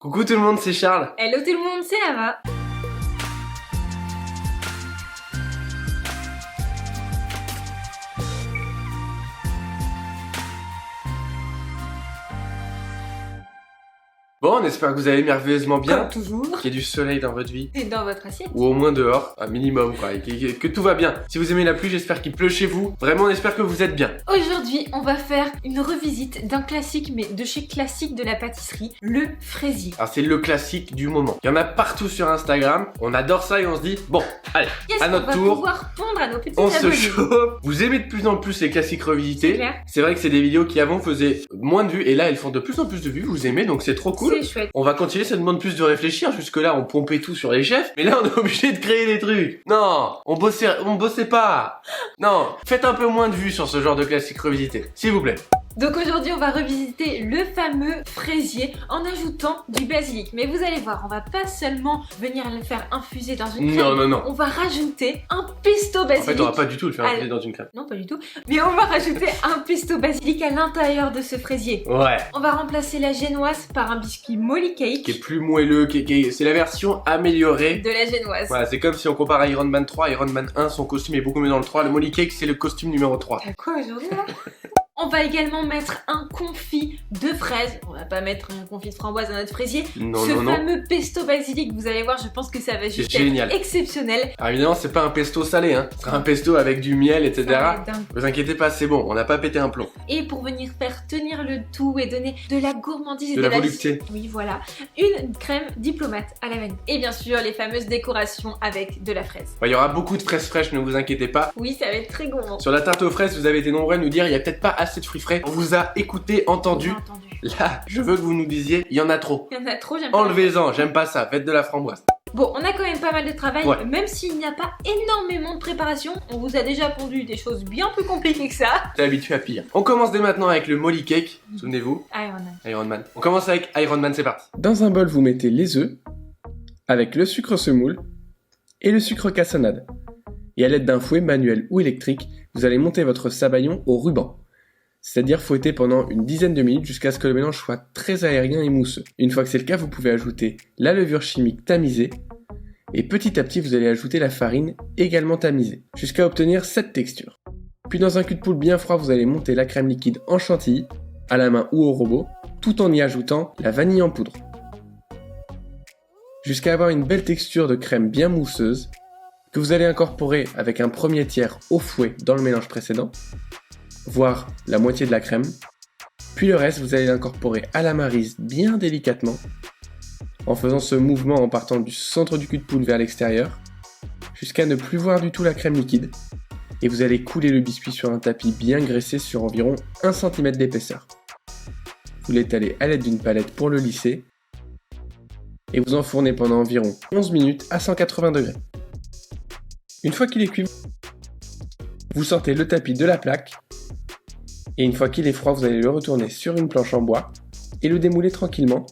Coucou tout le monde, c'est Charles. Hello tout le monde, c'est Ava. Bon, on espère que vous allez merveilleusement bien. Comme toujours. Qu'il y ait du soleil dans votre vie. Et dans votre assiette. Ou au moins dehors, un minimum quoi, et que tout va bien. Si vous aimez la pluie, j'espère qu'il pleut chez vous. Vraiment, on espère que vous êtes bien. Aujourd'hui, on va faire une revisite d'un classique, mais de chez classique de la pâtisserie, le fraisier. Alors c'est le classique du moment. Il y en a partout sur Instagram. On adore ça et on se dit, bon, allez, Yes, à notre on va tour. pouvoir pondre à nos petits On se abonnés. chauffe. Vous aimez de plus en plus les classiques C'est revisités. clair. C'est vrai que c'est des vidéos qui avant faisaient moins de vues et là elles font de plus en plus de vues. Vous aimez, donc c'est trop cool. C'est chouette. On va continuer, ça demande plus de réfléchir. Jusque-là, on pompait tout sur les chefs. Mais là, on est obligé de créer des trucs. Non, on bossait pas. Non, faites un peu moins de vues sur ce genre de classique revisité. S'il vous plaît. Donc aujourd'hui, on va revisiter le fameux fraisier en ajoutant du basilic. Mais vous allez voir, on va pas seulement venir le faire infuser dans une crème. Non. On va rajouter un pesto En basilic. fait, on va pas du tout le faire infuser dans une crème. Non, pas du tout. Mais on va rajouter un pesto basilic à l'intérieur de ce fraisier. Ouais. On va remplacer la génoise par un biscuit Molly Cake Qui est plus moelleux, c'est la version améliorée. de la génoise. Voilà, c'est comme si on compare à Iron Man 3, Iron Man 1, son costume est beaucoup mieux dans le 3, le Molly Cake c'est le costume numéro 3. T'as quoi aujourd'hui là? On va également mettre un confit de fraises. On va pas mettre un confit de framboise dans notre fraisier. Non, Ce non. fameux pesto basilic, vous allez voir, je pense que ça va juste C'est génial. être exceptionnel. Alors évidemment c'est pas un pesto salé, hein. Ce sera un pesto avec du miel, etc. Ça va être dingue. Vous inquiétez pas, c'est bon, on n'a pas pété un plomb. Et pour venir faire tenir le tout et donner de la gourmandise et De la volupté. Oui, voilà. Une crème diplomate à la vanille. Et bien sûr, les fameuses décorations avec de la fraise. Il y aura beaucoup de fraises fraîches, ne vous inquiétez pas. Oui, ça va être très gourmand. Sur la tarte aux fraises, vous avez été nombreux à nous dire il y a peut-être pas assez de fruits frais. On vous a écouté, entendu. Bien entendu. Là, je veux que vous nous disiez il y en a trop. Il y en a trop, j'aime pas. Enlevez-en, j'aime pas ça, faites de la framboise. Bon, on a quand même pas mal de travail, Ouais. même s'il n'y a pas énormément de préparation. On vous a déjà pondu des choses bien plus compliquées que ça. T'es habitué à pire. On commence dès maintenant avec le Molly Cake, souvenez-vous. Iron Man. Iron Man. On commence avec Iron Man, c'est parti. Dans un bol, vous mettez les œufs, avec le sucre semoule et le sucre cassonade. Et à l'aide d'un fouet manuel ou électrique, vous allez monter votre sabayon au ruban. C'est-à-dire fouetter pendant une dizaine de minutes jusqu'à ce que le mélange soit très aérien et mousseux. Une fois que c'est le cas, vous pouvez ajouter la levure chimique tamisée et petit à petit, vous allez ajouter la farine également tamisée jusqu'à obtenir cette texture. Puis dans un cul de poule bien froid, vous allez monter la crème liquide en chantilly, à la main ou au robot, tout en y ajoutant la vanille en poudre. Jusqu'à avoir une belle texture de crème bien mousseuse, que vous allez incorporer avec un premier tiers au fouet dans le mélange précédent, voire la moitié de la crème, puis le reste vous allez l'incorporer à la maryse bien délicatement, en faisant ce mouvement en partant du centre du cul de poule vers l'extérieur, jusqu'à ne plus voir du tout la crème liquide, et vous allez couler le biscuit sur un tapis bien graissé sur environ 1 cm d'épaisseur. Vous l'étalez à l'aide d'une palette pour le lisser, et vous enfournez pendant environ 11 minutes à 180 degrés. Une fois qu'il est cuit, vous sortez le tapis de la plaque, et une fois qu'il est froid, vous allez le retourner sur une planche en bois, et le démouler tranquillement,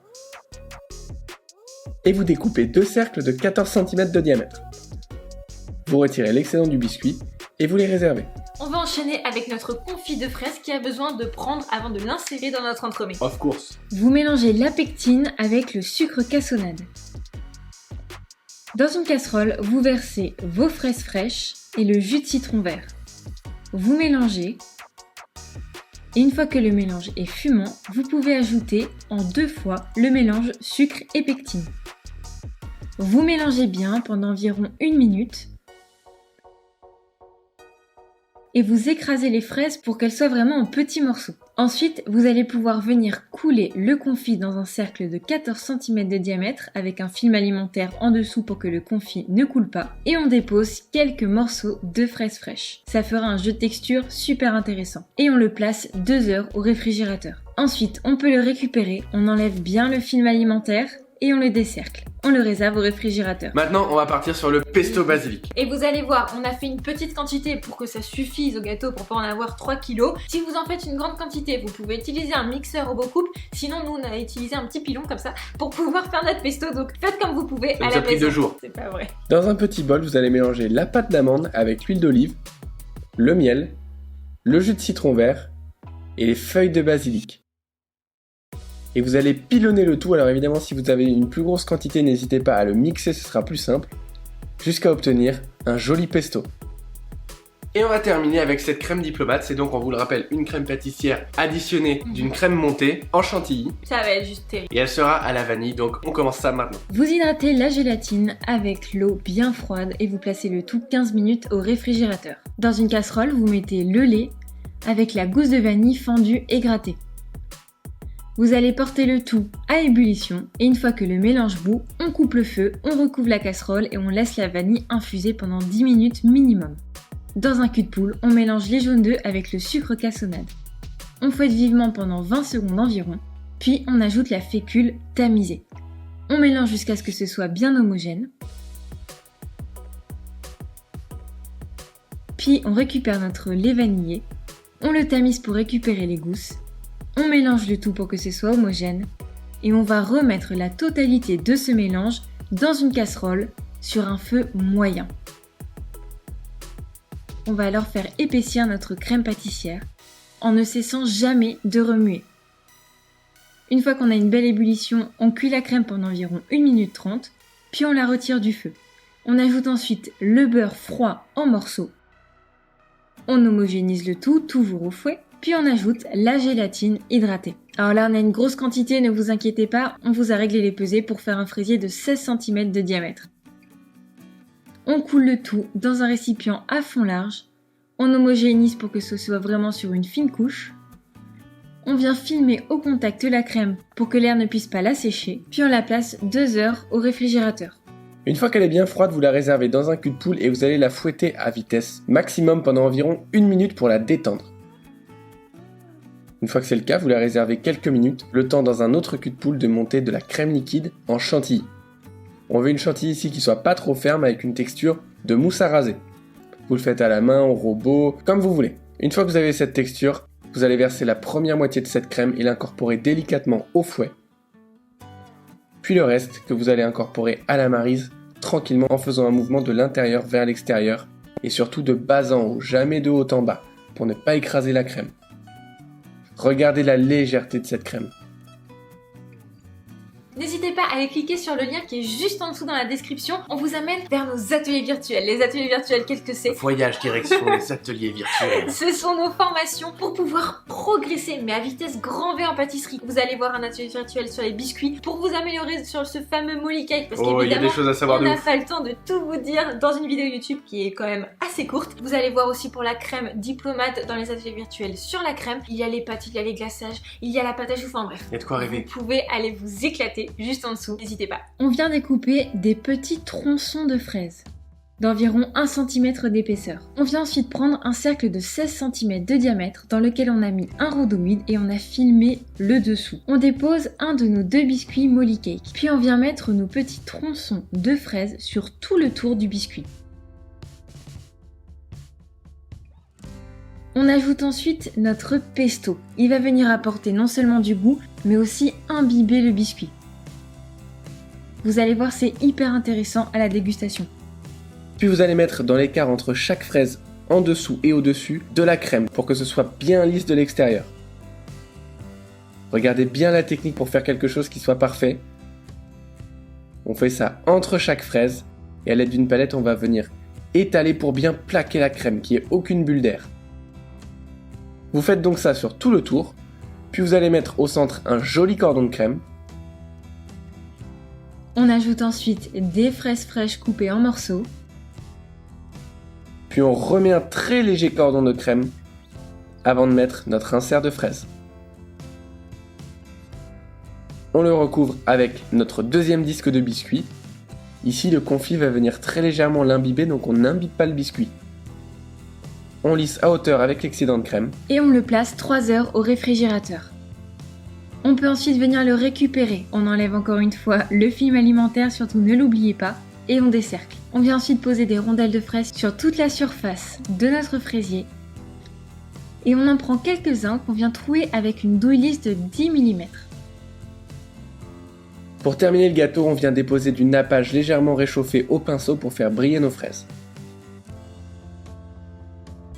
et vous découpez 2 cercles de 14 cm de diamètre. Vous retirez l'excédent du biscuit, et vous les réservez. On va enchaîner avec notre confit de fraises qui a besoin de prendre avant de l'insérer dans notre entremets. Of course. Vous mélangez la pectine avec le sucre cassonade. Dans une casserole, vous versez vos fraises fraîches et le jus de citron vert. Vous mélangez. Et une fois que le mélange est fumant, vous pouvez ajouter en 2 fois le mélange sucre et pectine. Vous mélangez bien pendant environ 1 minute. Et vous écrasez les fraises pour qu'elles soient vraiment en petits morceaux. Ensuite, vous allez pouvoir venir couler le confit dans un cercle de 14 cm de diamètre avec un film alimentaire en dessous pour que le confit ne coule pas. Et on dépose quelques morceaux de fraises fraîches. Ça fera un jeu de texture super intéressant. Et on le place 2 heures au réfrigérateur. Ensuite, on peut le récupérer, on enlève bien le film alimentaire et on le décercle. On le réserve au réfrigérateur. Maintenant, on va partir sur le pesto basilic. Et vous allez voir, on a fait une petite quantité pour que ça suffise au gâteau pour pas en avoir 3 kilos. Si vous en faites une grande quantité, vous pouvez utiliser un mixeur robot-coupe. Sinon, nous, on a utilisé un petit pilon comme ça pour pouvoir faire notre pesto. Donc faites comme vous pouvez Ça à nous la a pris maison. 2 jours. C'est pas vrai. Dans un petit bol, vous allez mélanger la pâte d'amande avec l'huile d'olive, le miel, le jus de citron vert et les feuilles de basilic. et vous allez pilonner le tout. Alors évidemment, si vous avez une plus grosse quantité, n'hésitez pas à le mixer, ce sera plus simple, jusqu'à obtenir un joli pesto. Et on va terminer avec cette crème diplomate, c'est donc, on vous le rappelle, une crème pâtissière additionnée d'une crème montée en chantilly. Ça va être juste terrible. Et elle sera à la vanille, donc on commence ça maintenant. Vous hydratez la gélatine avec l'eau bien froide et vous placez le tout 15 minutes au réfrigérateur. Dans une casserole, vous mettez le lait avec la gousse de vanille fendue et grattée. Vous allez porter le tout à ébullition et une fois que le mélange bout, on coupe le feu, on recouvre la casserole et on laisse la vanille infuser pendant 10 minutes minimum. Dans un cul de poule, on mélange les jaunes d'œufs avec le sucre cassonade. On fouette vivement pendant 20 secondes environ, puis on ajoute la fécule tamisée. On mélange jusqu'à ce que ce soit bien homogène. Puis on récupère notre lait vanillé, on le tamise pour récupérer les gousses, on mélange le tout pour que ce soit homogène, et on va remettre la totalité de ce mélange dans une casserole sur un feu moyen. On va alors faire épaissir notre crème pâtissière en ne cessant jamais de remuer. Une fois qu'on a une belle ébullition, on cuit la crème pendant environ 1 minute 30, puis on la retire du feu. On ajoute ensuite le beurre froid en morceaux. On homogénise le tout, toujours au fouet, puis on ajoute la gélatine hydratée. Alors là, on a une grosse quantité, ne vous inquiétez pas, on vous a réglé les pesées pour faire un fraisier de 16 cm de diamètre. On coule le tout dans un récipient à fond large, on homogénise pour que ce soit vraiment sur une fine couche, on vient filmer au contact la crème pour que l'air ne puisse pas la sécher, puis on la place 2 heures au réfrigérateur. Une fois qu'elle est bien froide, vous la réservez dans un cul de poule et vous allez la fouetter à vitesse maximum pendant environ 1 minute pour la détendre. Une fois que c'est le cas, vous la réservez quelques minutes, le temps dans un autre cul de poule de monter de la crème liquide en chantilly. On veut une chantilly ici qui soit pas trop ferme avec une texture de mousse à raser. Vous le faites à la main, au robot, comme vous voulez. Une fois que vous avez cette texture, vous allez verser la première moitié de cette crème et l'incorporer délicatement au fouet. Puis le reste que vous allez incorporer à la maryse tranquillement en faisant un mouvement de l'intérieur vers l'extérieur et surtout de bas en haut, jamais de haut en bas, pour ne pas écraser la crème. Regardez la légèreté de cette crème. N'hésitez pas à aller cliquer sur le lien qui est juste en dessous dans la description. On vous amène vers nos ateliers virtuels. Les ateliers virtuels, qu'est-ce que c'est? Voyage direction les ateliers virtuels. Ce sont nos formations pour pouvoir progresser, mais à vitesse grand V en pâtisserie. Vous allez voir un atelier virtuel sur les biscuits pour vous améliorer sur ce fameux molly cake. Parce il y a des choses à savoir on n'a pas le temps de tout vous dire dans une vidéo YouTube qui est quand même assez courte. Vous allez voir aussi pour la crème diplomate dans les ateliers virtuels sur la crème. Il y a les pâtes, il y a les glaçages, il y a la pâte à choux, enfin bref. Il y a de quoi rêver. Vous pouvez aller vous éclater juste en dessous, n'hésitez pas. On vient découper des petits tronçons de fraises d'environ 1 cm d'épaisseur. On vient ensuite prendre un cercle de 16 cm de diamètre dans lequel on a mis un rhodoïde et on a filmé le dessous. On dépose un de nos 2 biscuits molly cake, puis on vient mettre nos petits tronçons de fraises sur tout le tour du biscuit. On ajoute ensuite notre pesto. Il va venir apporter non seulement du goût, mais aussi imbiber le biscuit. Vous allez voir, c'est hyper intéressant à la dégustation. Puis vous allez mettre dans l'écart entre chaque fraise, en dessous et au-dessus, de la crème pour que ce soit bien lisse de l'extérieur. Regardez bien la technique pour faire quelque chose qui soit parfait. On fait ça entre chaque fraise et à l'aide d'une palette, on va venir étaler pour bien plaquer la crème, qu'il n'y ait aucune bulle d'air. Vous faites donc ça sur tout le tour, puis vous allez mettre au centre un joli cordon de crème. On ajoute ensuite des fraises fraîches coupées en morceaux. Puis on remet un très léger cordon de crème avant de mettre notre insert de fraises. On le recouvre avec notre deuxième disque de biscuit. Ici, le confit va venir très légèrement l'imbiber, donc on n'imbibe pas le biscuit. On lisse à hauteur avec l'excédent de crème. Et on le place 3 heures au réfrigérateur. On peut ensuite venir le récupérer. On enlève encore une fois le film alimentaire, surtout ne l'oubliez pas, et on décercle. On vient ensuite poser des rondelles de fraises sur toute la surface de notre fraisier. Et on en prend quelques-uns qu'on vient trouer avec une douille lisse de 10 mm. Pour terminer le gâteau, on vient déposer du nappage légèrement réchauffé au pinceau pour faire briller nos fraises.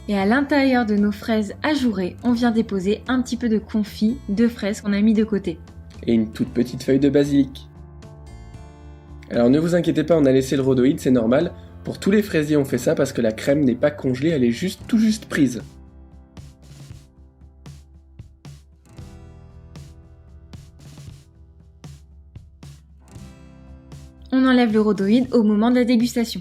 Et à l'intérieur de nos fraises ajourées, on vient déposer un petit peu de confit de fraises qu'on a mis de côté. et une toute petite feuille de basilic. Alors ne vous inquiétez pas, on a laissé le rhodoïde, c'est normal. Pour tous les fraisiers, on fait ça parce que la crème n'est pas congelée, elle est tout juste prise. On enlève le rhodoïde au moment de la dégustation.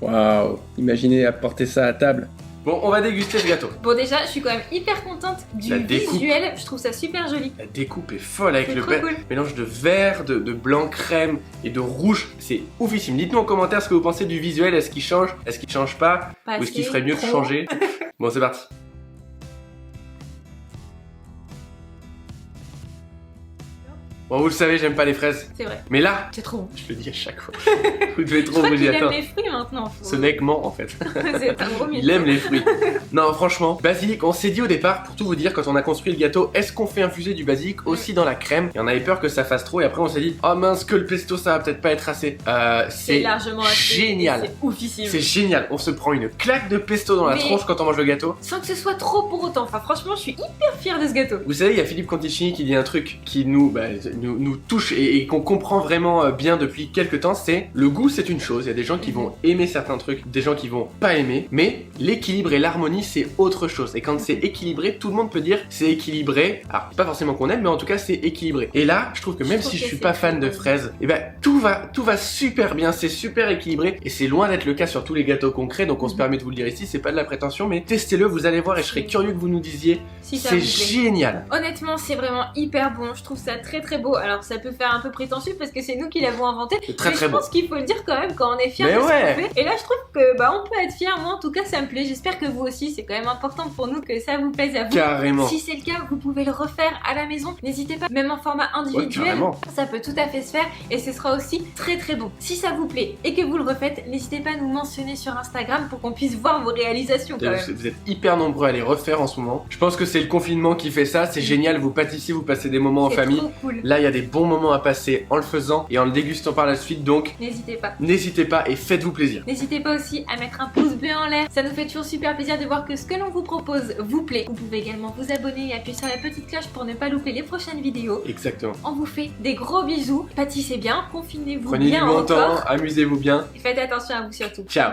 Waouh, imaginez apporter ça à table. Bon, on va déguster ce gâteau. Bon déjà, je suis quand même hyper contente du visuel, je trouve ça super joli. La découpe est folle avec le cool. mélange de vert, de blanc crème et de rouge. C'est oufissime. Dites-nous en commentaire ce que vous pensez du visuel. Est-ce qu'il change? Est-ce qu'il change pas? Ou est-ce qu'il ferait mieux de changer? Bon, c'est parti. Bon, vous le savez, j'aime pas les fraises. C'est vrai. Mais là, c'est trop bon. Je le dis à chaque fois. Vous devez trop vous y attendre. Il aime les fruits maintenant. Ce mec ment en fait. C'est un gros mythe. Il aime les fruits. Non, franchement, basilic, on s'est dit au départ, pour tout vous dire, quand on a construit le gâteau, est-ce qu'on fait infuser du basilic aussi dans la crème? Et on avait peur que ça fasse trop, et après on s'est dit, oh mince, que le pesto ça va peut-être pas être assez. C'est largement génial. C'est oufissime. C'est génial. On se prend une claque de pesto dans la tronche quand on mange le gâteau. Sans que ce soit trop pour autant. Enfin, franchement, je suis hyper fière de ce gâteau. Vous savez, il y a Philippe Conticini qui dit un truc qui nous touche et qu'on comprend vraiment bien depuis quelques temps, c'est le goût c'est une chose, il y a des gens qui vont aimer certains trucs, des gens qui vont pas aimer, mais l'équilibre et l'harmonie c'est autre chose, et quand c'est équilibré, tout le monde peut dire c'est équilibré, alors pas forcément qu'on aime, mais en tout cas c'est équilibré. Et là, je trouve que même si je suis pas fan de fraises, et ben tout va super bien, c'est super équilibré, et c'est loin d'être le cas sur tous les gâteaux concrets, donc on se permet de vous le dire ici, c'est pas de la prétention, mais testez-le, vous allez voir, et je serais curieux que vous nous disiez, si c'est génial. Honnêtement, c'est vraiment hyper bon, je trouve ça très très beau, alors ça peut faire un peu prétentieux parce que c'est nous qui l'avons inventé, mais je pense qu'il faut le dire quand même quand on est fier de ce qu'on fait. Et là je trouve que on peut être fier, moi en tout cas ça me plaît, j'espère que vous aussi, c'est quand même important pour nous que ça vous plaise à vous. Carrément. Si c'est le cas, vous pouvez le refaire à la maison, n'hésitez pas, même en format individuel, ça peut tout à fait se faire et ce sera aussi très très bon. Si ça vous plaît et que vous le refaites, n'hésitez pas à nous mentionner sur Instagram pour qu'on puisse voir vos réalisations quand même. Vous êtes hyper nombreux à les refaire en ce moment. Je pense que c'est le confinement qui fait ça, c'est génial, vous pâtissez, vous passez des moments en famille. Cool. Là il y a des bons moments à passer en le faisant et en le dégustant par la suite, donc n'hésitez pas et faites-vous plaisir. N'hésitez pas aussi à mettre un pouce bleu en l'air, ça nous fait toujours super plaisir de voir que ce que l'on vous propose vous plaît. Vous pouvez également vous abonner et appuyer sur la petite cloche pour ne pas louper les prochaines vidéos. Exactement. On vous fait des gros bisous, pâtissez bien, confinez-vous bien. Prenez du bon temps, amusez-vous bien et faites attention à vous surtout. Ciao.